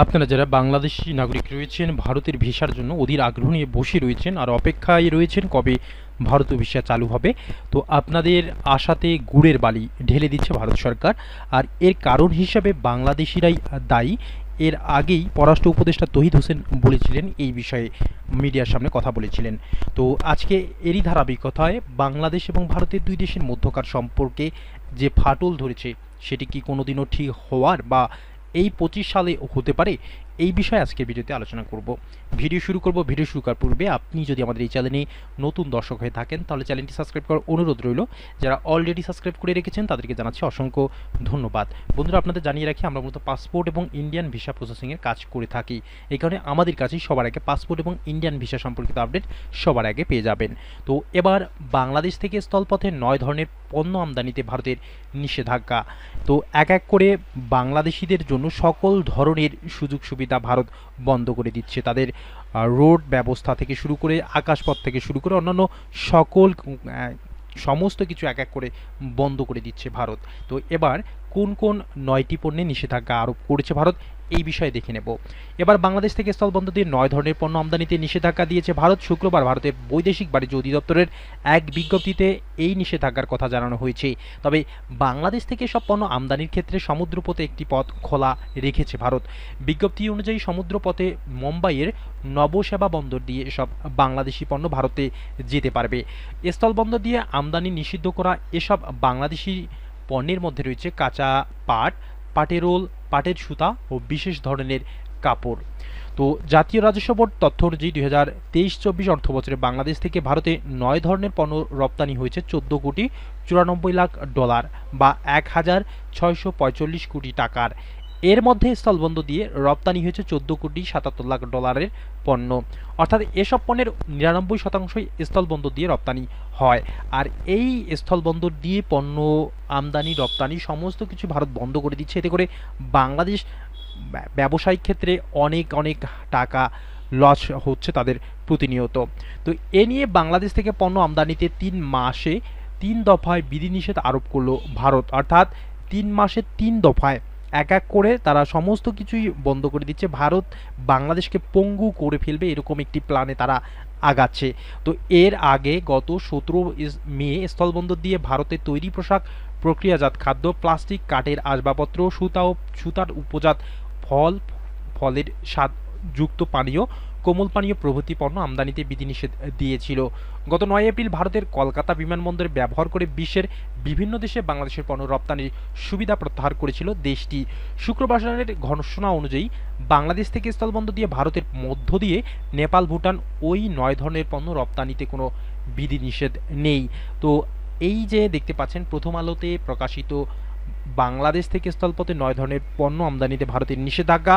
আপনারা যারা বাংলাদেশি নাগরিক রয়েছেন, ভারতের ভিসার জন্য অধীর আগ্রহ নিয়ে বসে রয়েছেন আর অপেক্ষায় রয়েছেন কবে ভারতীয় ভিসা চালু হবে, তো আপনাদের আশাতে গুড়ের বালি ঢেলে দিচ্ছে ভারত সরকার। আর এর কারণ হিসাবে বাংলাদেশিরাই দায়ী। এর আগেই পররাষ্ট্র উপদেষ্টা তহিদ হোসেন বলেছিলেন, এই বিষয়ে মিডিয়ার সামনে কথা বলেছিলেন। তো আজকে এরই ধারাবাহিকতায় বাংলাদেশ এবং ভারতের দুই দেশের মধ্যকার সম্পর্কে যে ফাটল ধরেছে, সেটি কি কোনোদিনও ঠিক হওয়ার বা এই 25 সালে হতে পারে, এই বিষয়ে আজকের ভিডিওতে আলোচনা করব। ভিডিও শুরু করার পূর্বে আপনি যদি আমাদের এই চ্যানেলে নতুন দর্শক হয়ে থাকেন, তাহলে চ্যানেলটি সাবস্ক্রাইব করার অনুরোধ রইল। যারা অলরেডি সাবস্ক্রাইব করে রেখেছেন তাদেরকে জানাচ্ছি অসংখ্য ধন্যবাদ। বন্ধুরা, আপনাদের জানিয়ে রাখি, আমরা মূলত পাসপোর্ট এবং ইন্ডিয়ান ভিসা প্রসেসিংয়ের কাজ করে থাকি। এই কারণে আমাদের কাছেই সবার আগে পাসপোর্ট এবং ইন্ডিয়ান ভিসা সম্পর্কিত আপডেট সবার আগে পেয়ে যাবেন। তো এবার বাংলাদেশ থেকে স্থলপথে 9 ধরনের পণ্য আমদানিতে ভারতের নিষেধাজ্ঞা। তো এক এক করে বাংলাদেশিদের জন্য সকল ধরনের সুযোগ সুবিধা ভারত বন্ধ করে দিচ্ছে। তাদের রোড ব্যবস্থা থেকে শুরু করে, আকাশপথ থেকে শুরু করে অন্যান্য সকল সমস্ত কিছু এক এক করে বন্ধ করে দিচ্ছে ভারত। তো এবার কোন কোন 9টি পণ্যে নিষেধাজ্ঞা আরোপ করেছে ভারত, এই বিষয়ে দেখে নেব। এবার বাংলাদেশ থেকে স্থলবন্দর দিয়ে 9 ধরনের পণ্য আমদানিতে নিষেধাজ্ঞা দিয়েছে ভারত। শুক্রবার ভারতের বৈদেশিক বাণিজ্য অধিদপ্তরের এক বিজ্ঞপ্তিতে এই নিষেধাজ্ঞার কথা জানানো হয়েছে। তবে বাংলাদেশ থেকে সব পণ্য আমদানির ক্ষেত্রে সমুদ্রপথে একটি পথ খোলা রেখেছে ভারত। বিজ্ঞপ্তি অনুযায়ী সমুদ্রপথে মুম্বাইয়ের নবসেবা বন্দর দিয়ে এসব বাংলাদেশি পণ্য ভারতে যেতে পারবে। স্থলবন্দর দিয়ে আমদানি নিষিদ্ধ করা এসব বাংলাদেশি পণ্যের মধ্যে রয়েছে কাঁচা পাট, পাটের রোল, পাটের সুতা ও বিশেষ ধরনের কাপড়। তো জাতীয় রাজস্ব বোর্ড তথ্য অনুযায়ী 2023-24 অর্থবছরে বাংলাদেশ থেকে ভারতে 9 ধরনের পণ্য রপ্তানি হয়েছে 14 কোটি 94 লাখ ডলার বা 1,645 কোটি টাকার। এর মধ্যে স্থলবন্দর দিয়ে রপ্তানি হয়েছে 14 কোটি 77 লাখ ডলারের পণ্য। অর্থাৎ এসব পণ্যের 99%ই স্থলবন্দর দিয়ে রপ্তানি হয়। আর এই স্থলবন্দর দিয়ে পণ্য আমদানি রপ্তানি সমস্ত কিছু ভারত বন্ধ করে দিচ্ছে। এতে করে বাংলাদেশ ব্যবসায়িক ক্ষেত্রে অনেক অনেক টাকা লস হচ্ছে তাদের প্রতিনিয়ত। তো এ নিয়ে বাংলাদেশ থেকে পণ্য আমদানিতে 3 মাসে 3 দফায় বিধিনিষেধ আরোপ করলো ভারত। অর্থাৎ 3 মাসে 3 দফায় এক এক করে তারা সমস্ত কিছুই বন্ধ করে দিচ্ছে। ভারত বাংলাদেশকে পঙ্গু করে ফেলবে এরকম একটি প্ল্যানে তারা আগাচ্ছে। তো এর আগে গত 17 মে স্থলবন্দর দিয়ে ভারতের তৈরি পোশাক, প্রক্রিয়াজাত খাদ্য, প্লাস্টিক, কাঠের আসবাবপত্র, সুতার উপজাত ফলের স্বাদযুক্ত পানীয়, কোমল পানীয় প্রভৃতি পণ্য আমদানিতে বিধিনিষেধ দিয়েছিল। গত 9 এপ্রিল ভারতের কলকাতা বিমানবন্দরে ব্যবহার করে বিশ্বের বিভিন্ন দেশে বাংলাদেশের পণ্য রপ্তানির সুবিধা প্রত্যাহার করেছিল দেশটি। শুক্রবারের ঘোষণা অনুযায়ী বাংলাদেশ থেকে স্থলবন্দর দিয়ে ভারতের মধ্য দিয়ে নেপাল, ভুটান ওই 9 ধরনের পণ্য রপ্তানিতে কোনো বিধিনিষেধ নেই। তো এই যে দেখতে পাচ্ছেন প্রথম আলোতে প্রকাশিত বাংলাদেশ থেকে স্থলপথে 9 ধরনের পণ্য আমদানিতে ভারতের নিষেধাজ্ঞা,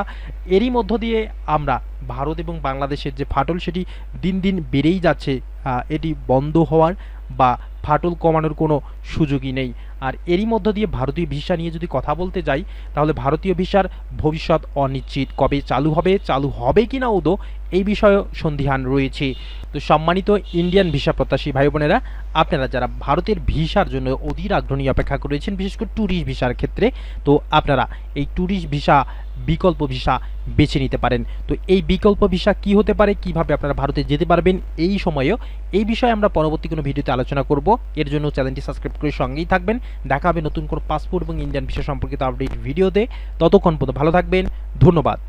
এরই মধ্য দিয়ে আমরা ভারত এবং বাংলাদেশের যে ফাটল সেটি দিন দিন বেড়েই যাচ্ছে। এটি বন্ধ হওয়ার বা ফাটল কমানোর কোনো সুযোগই নেই। আর এরই মধ্য দিয়ে ভারতীয় ভিসা নিয়ে যদি কথা বলতে যাই, তাহলে ভারতীয় ভিসার ভবিষ্যৎ অনিশ্চিত। কবে চালু হবে কিনা উদো, এই বিষয়েও সন্দিহান রয়েছে। তো সম্মানিত ইন্ডিয়ান ভিসা প্রত্যাশী ভাই বোনেরা, আপনারা যারা ভারতের ভিসার জন্য অধীর আগ্রহ নিয়ে অপেক্ষা করেছেন, বিশেষ করে ট্যুরিস্ট ভিসার ক্ষেত্রে, তো আপনারা এই ট্যুরিস্ট ভিসা বিকল্প ভিসা বেছে নিতে পারেন। তো এই বিকল্প ভিসা কি হতে পারে, কিভাবে আপনারা ভারতে যেতে পারবেন এই সময়েও, এই বিষয়ে আমরা পরবর্তী কোনো ভিডিওতে আলোচনা করব। এর জন্য চ্যানেলটি সাবস্ক্রাইব করে সঙ্গেই থাকবেন। দেখা হবে নতুন কোনো পাসপোর্ট এবং ইন্ডিয়ান ভিসা সম্পর্কিত আপডেট ভিডিওতে। ততক্ষণ পর্যন্ত ভালো থাকবেন। ধন্যবাদ।